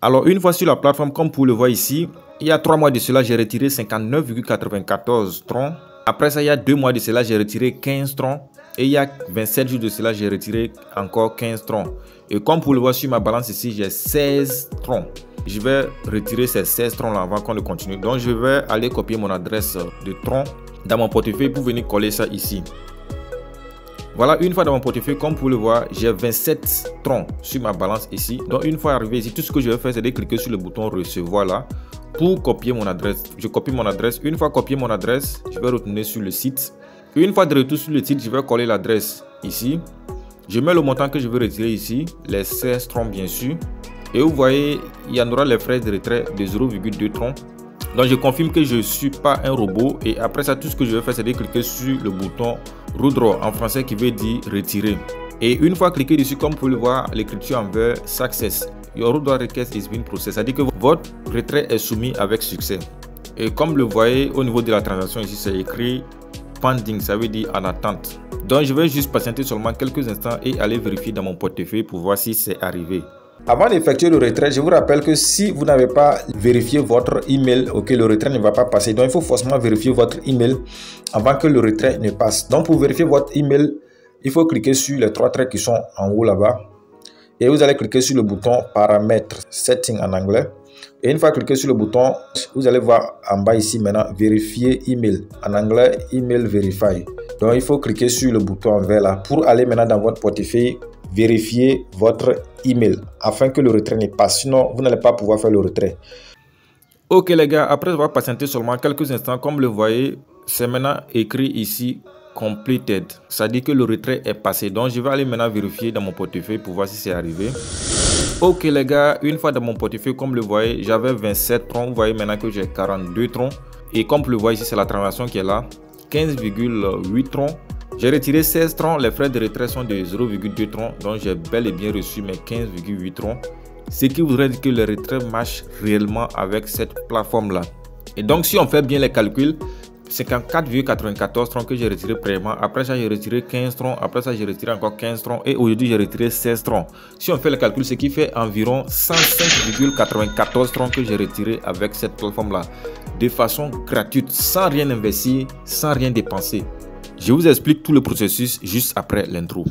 Alors, une fois sur la plateforme, comme vous le voyez ici, il y a 3 mois de cela, j'ai retiré 59,94 troncs. Après ça, il y a 2 mois de cela, j'ai retiré 15 troncs. Et il y a 27 jours de cela, j'ai retiré encore 15 troncs. Et comme vous le voyez sur ma balance ici, j'ai 16 troncs. Je vais retirer ces 16 troncs là avant qu'on ne continue. Donc, je vais aller copier mon adresse de troncs dans mon portefeuille pour venir coller ça ici. Voilà, une fois dans mon portefeuille, comme vous le voyez, j'ai 27 troncs sur ma balance ici. Donc, une fois arrivé ici, tout ce que je vais faire, c'est de cliquer sur le bouton recevoir là pour copier mon adresse. Je copie mon adresse. Une fois copié mon adresse, je vais retourner sur le site. Une fois de retour sur le site, je vais coller l'adresse ici. Je mets le montant que je veux retirer ici, les 16 troncs bien sûr. Et vous voyez, il y en aura les frais de retrait de 0,2 troncs. Donc je confirme que je ne suis pas un robot. Et après ça, tout ce que je vais faire, c'est de cliquer sur le bouton Withdraw en français qui veut dire retirer. Et une fois cliqué dessus, comme vous pouvez le voir, l'écriture en vert Success. Your withdraw request is being processed. C'est-à-dire que votre retrait est soumis avec succès. Et comme vous le voyez, au niveau de la transaction ici, c'est écrit pending, ça veut dire en attente. Donc je vais juste patienter seulement quelques instants et aller vérifier dans mon portefeuille pour voir si c'est arrivé. Avant d'effectuer le retrait, je vous rappelle que si vous n'avez pas vérifié votre email, ok, le retrait ne va pas passer. Donc il faut forcément vérifier votre email avant que le retrait ne passe. Donc pour vérifier votre email, il faut cliquer sur les 3 traits qui sont en haut là-bas. Et vous allez cliquer sur le bouton paramètres, setting en anglais. Et une fois cliqué sur le bouton, vous allez voir en bas ici maintenant, vérifier email. En anglais, email verify. Donc il faut cliquer sur le bouton en vert là pour aller maintenant dans votre portefeuille, vérifier votre email afin que le retrait ne passe. Sinon, vous n'allez pas pouvoir faire le retrait. Ok les gars, après avoir patienté seulement quelques instants, comme le voyez, c'est maintenant écrit ici completed. Ça dit que le retrait est passé. Donc je vais aller maintenant vérifier dans mon portefeuille pour voir si c'est arrivé. Ok les gars, une fois dans mon portefeuille, comme le voyez, j'avais 27 troncs. Vous voyez maintenant que j'ai 42 troncs. Et comme vous le voyez ici, c'est la transaction qui est là. 15,8 troncs. J'ai retiré 16 troncs. Les frais de retrait sont de 0,2 troncs. Donc j'ai bel et bien reçu mes 15,8 troncs. Ce qui voudrait dire que le retrait marche réellement avec cette plateforme là. Et donc si on fait bien les calculs, 54,94 troncs que j'ai retiré précédemment. Après ça, j'ai retiré 15 troncs. Après ça, j'ai retiré encore 15 troncs. Et aujourd'hui, j'ai retiré 16 troncs. Si on fait le calcul, ce qui fait environ 105,94 troncs que j'ai retiré avec cette plateforme-là. De façon gratuite, sans rien investir, sans rien dépenser. Je vous explique tout le processus juste après l'intro.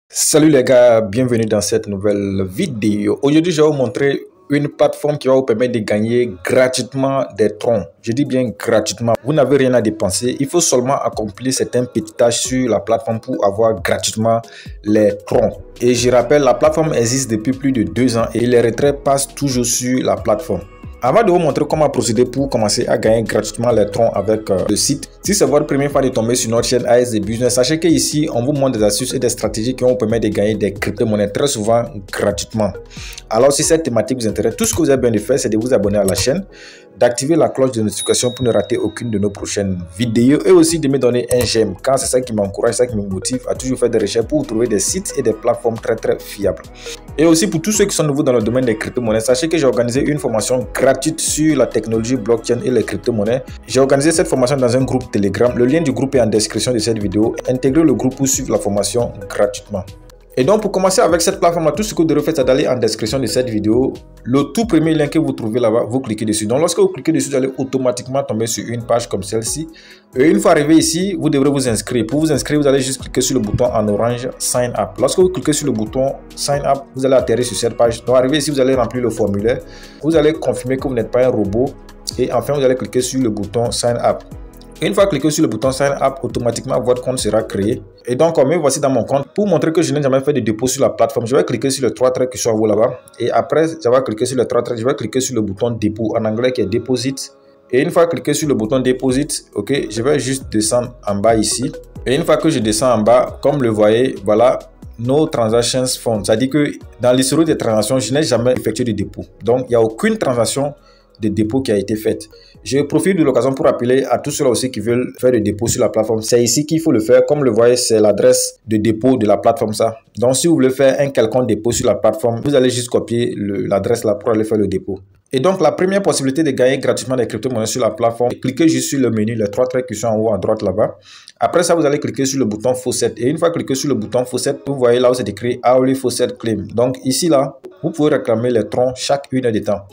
Salut les gars, bienvenue dans cette nouvelle vidéo. Aujourd'hui, je vais vous montrer une plateforme qui va vous permettre de gagner gratuitement des troncs. Je dis bien gratuitement. Vous n'avez rien à dépenser. Il faut seulement accomplir certaines petites tâches sur la plateforme pour avoir gratuitement les troncs. Et je rappelle, la plateforme existe depuis plus de 2 ans et les retraits passent toujours sur la plateforme. Avant de vous montrer comment procéder pour commencer à gagner gratuitement les troncs avec le site, si c'est votre première fois de tomber sur notre chaîne ASD Business, sachez qu'ici, on vous montre des astuces et des stratégies qui vont vous permettre de gagner des crypto-monnaies très souvent gratuitement. Alors, si cette thématique vous intéresse, tout ce que vous avez besoin de faire, c'est de vous abonner à la chaîne, d'activer la cloche de notification pour ne rater aucune de nos prochaines vidéos et aussi de me donner un j'aime, car c'est ça qui m'encourage, ça qui me motive à toujours faire des recherches pour trouver des sites et des plateformes très fiables. Et aussi pour tous ceux qui sont nouveaux dans le domaine des crypto-monnaies, sachez que j'ai organisé une formation gratuite sur la technologie blockchain et les crypto-monnaies. J'ai organisé cette formation dans un groupe Telegram. Le lien du groupe est en description de cette vidéo. Intégrez le groupe pour suivre la formation gratuitement. Et donc pour commencer avec cette plateforme, tout ce que vous devez faire, c'est d'aller en description de cette vidéo. Le tout premier lien que vous trouvez là-bas, vous cliquez dessus. Donc lorsque vous cliquez dessus, vous allez automatiquement tomber sur une page comme celle-ci. Et une fois arrivé ici, vous devrez vous inscrire. Pour vous inscrire, vous allez juste cliquer sur le bouton en orange Sign Up. Lorsque vous cliquez sur le bouton Sign Up, vous allez atterrir sur cette page. Donc arrivé ici, vous allez remplir le formulaire. Vous allez confirmer que vous n'êtes pas un robot. Et enfin, vous allez cliquer sur le bouton Sign Up. Une fois cliqué sur le bouton Sign Up, automatiquement votre compte sera créé. Et donc, me voici dans mon compte. Pour montrer que je n'ai jamais fait de dépôt sur la plateforme, je vais cliquer sur les 3 traits qui sont en haut là-bas. Et après, je vais cliquer sur les 3 traits, je vais cliquer sur le bouton dépôt en anglais qui est Deposit. Et une fois cliqué sur le bouton Deposit, ok, je vais juste descendre en bas ici. Et une fois que je descends en bas, comme le voyez, voilà, No Transactions Found. Ça dit que dans l'historique des transactions, je n'ai jamais effectué de dépôt. Donc, il n'y a aucune transaction de dépôt qui a été faite. Je profite de l'occasion pour appeler à tous ceux-là aussi qui veulent faire des dépôts sur la plateforme. C'est ici qu'il faut le faire. Comme le voyez, c'est l'adresse de dépôt de la plateforme ça. Donc si vous voulez faire un quelconque dépôt sur la plateforme, vous allez juste copier l'adresse là pour aller faire le dépôt. Et donc, la première possibilité de gagner gratuitement des crypto-monnaies sur la plateforme, cliquez juste sur le menu, les 3 traits qui sont en haut à droite là-bas. Après ça, vous allez cliquer sur le bouton Faucet. Et une fois cliqué sur le bouton Faucet, vous voyez là où c'est écrit Hourly Faucet Claim. Donc ici, là, vous pouvez réclamer les troncs chaque 1 heure de temps.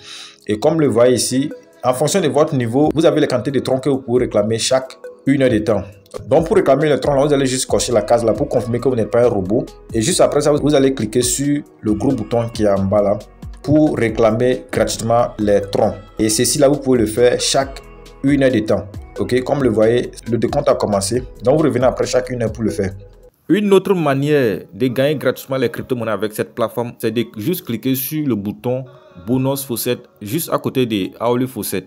Et comme le voyez ici, en fonction de votre niveau, vous avez les quantités de troncs que vous pouvez réclamer chaque 1 heure de temps. Donc pour réclamer les troncs, là, vous allez juste cocher la case là pour confirmer que vous n'êtes pas un robot. Et juste après ça, vous allez cliquer sur le gros bouton qui est en bas là pour réclamer gratuitement les troncs. Et ceci là, vous pouvez le faire chaque 1 heure de temps. Ok, comme le voyez, le décompte a commencé. Donc vous revenez après chaque 1 heure pour le faire. Une autre manière de gagner gratuitement les crypto-monnaies avec cette plateforme, c'est de juste cliquer sur le bouton Bonus Faucet juste à côté de Hourly Faucet.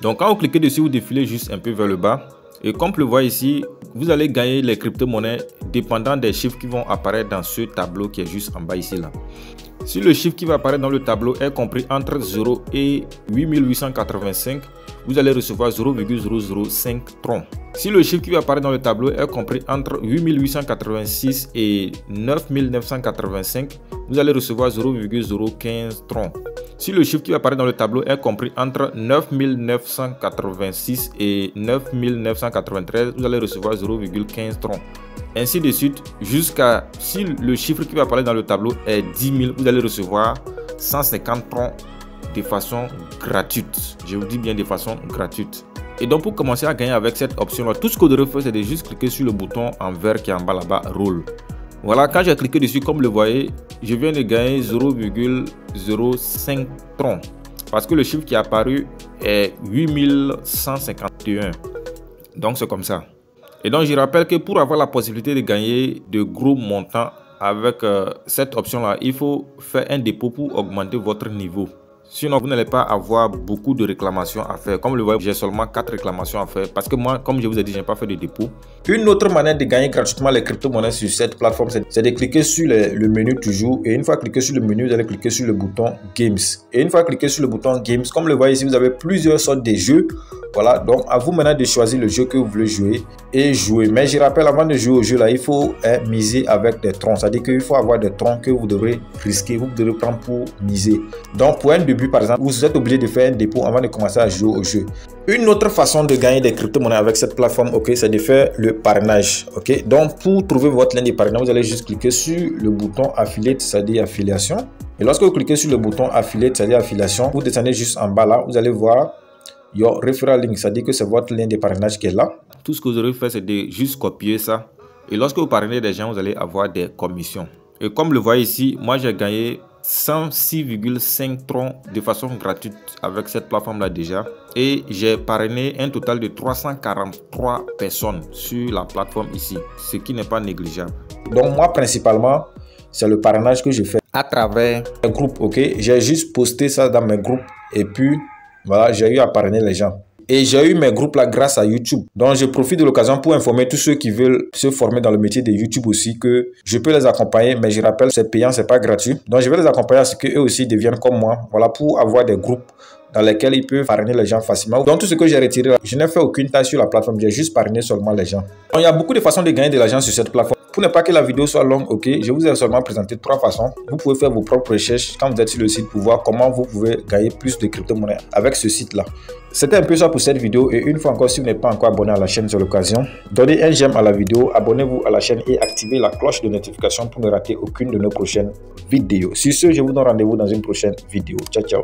Donc quand vous cliquez dessus, vous défilez juste un peu vers le bas. Et comme le voit ici, vous allez gagner les crypto-monnaies dépendant des chiffres qui vont apparaître dans ce tableau qui est juste en bas ici là. Si le chiffre qui va apparaître dans le tableau est compris entre 0 et 8885, vous allez recevoir 0,005 troncs. Si le chiffre qui va apparaître dans le tableau est compris entre 8886 et 9985, vous allez recevoir 0,015 troncs. Si le chiffre qui va apparaître dans le tableau est compris entre 9986 et 9993, vous allez recevoir 0,15 troncs. Ainsi de suite, jusqu'à si le chiffre qui va apparaître dans le tableau est 10 000, vous allez recevoir 150 troncs de façon gratuite. Je vous dis bien de façon gratuite. Et donc pour commencer à gagner avec cette option là, tout ce que vous devez faire, c'est de juste cliquer sur le bouton en vert qui est en bas là-bas, Roll. Voilà, quand j'ai cliqué dessus, comme le voyez, je viens de gagner 0,05 troncs. Parce que le chiffre qui est apparu est 8151. Donc c'est comme ça. Et donc je rappelle que pour avoir la possibilité de gagner de gros montants avec cette option là, il faut faire un dépôt pour augmenter votre niveau. Sinon, vous n'allez pas avoir beaucoup de réclamations à faire. Comme le voyez, j'ai seulement 4 réclamations à faire. Parce que moi, comme je vous ai dit, je n'ai pas fait de dépôt. Une autre manière de gagner gratuitement les crypto-monnaies sur cette plateforme, c'est de cliquer sur le menu toujours. Et une fois cliqué sur le menu, vous allez cliquer sur le bouton Games. Et une fois cliqué sur le bouton Games, comme le voyez ici, vous avez plusieurs sortes de jeux. Voilà, donc à vous maintenant de choisir le jeu que vous voulez jouer et jouer. Mais je rappelle, avant de jouer au jeu là, il faut miser avec des troncs. C'est-à-dire qu'il faut avoir des troncs que vous devrez risquer, vous devrez prendre pour miser. Donc pour un début, par exemple, vous êtes obligé de faire un dépôt avant de commencer à jouer au jeu. Une autre façon de gagner des crypto-monnaies avec cette plateforme, ok, c'est de faire le parrainage. Ok, donc pour trouver votre lien de parrainage, vous allez juste cliquer sur le bouton affiliate, c'est-à-dire affiliation. Et lorsque vous cliquez sur le bouton affiliate, c'est-à-dire affiliation, vous descendez juste en bas là, vous allez voir your referral link, c'est-à-dire que c'est votre lien de parrainage qui est là. Tout ce que vous aurez fait, c'est de juste copier ça. Et lorsque vous parrainez des gens, vous allez avoir des commissions. Et comme le voyez ici, moi j'ai gagné 106,5 troncs de façon gratuite avec cette plateforme là déjà. Et j'ai parrainé un total de 343 personnes sur la plateforme ici, ce qui n'est pas négligeable. Donc moi principalement, c'est le parrainage que je fais à travers un groupe, ok. J'ai juste posté ça dans mes groupes et puis voilà, j'ai eu à parrainer les gens. Et j'ai eu mes groupes là grâce à YouTube. Donc je profite de l'occasion pour informer tous ceux qui veulent se former dans le métier de YouTube aussi que je peux les accompagner. Mais je rappelle, c'est payant, c'est pas gratuit. Donc je vais les accompagner à ce qu'eux aussi deviennent comme moi. Voilà, pour avoir des groupes dans lesquels ils peuvent parrainer les gens facilement. Donc tout ce que j'ai retiré là, je n'ai fait aucune tâche sur la plateforme. J'ai juste parrainé seulement les gens. Donc il y a beaucoup de façons de gagner de l'argent sur cette plateforme. Pour ne pas que la vidéo soit longue, ok, je vous ai seulement présenté 3 façons. Vous pouvez faire vos propres recherches quand vous êtes sur le site pour voir comment vous pouvez gagner plus de crypto-monnaies avec ce site-là. C'était un peu ça pour cette vidéo et une fois encore, si vous n'êtes pas encore abonné à la chaîne, c'est l'occasion. Donnez un j'aime à la vidéo, abonnez-vous à la chaîne et activez la cloche de notification pour ne rater aucune de nos prochaines vidéos. Sur ce, je vous donne rendez-vous dans une prochaine vidéo. Ciao, ciao.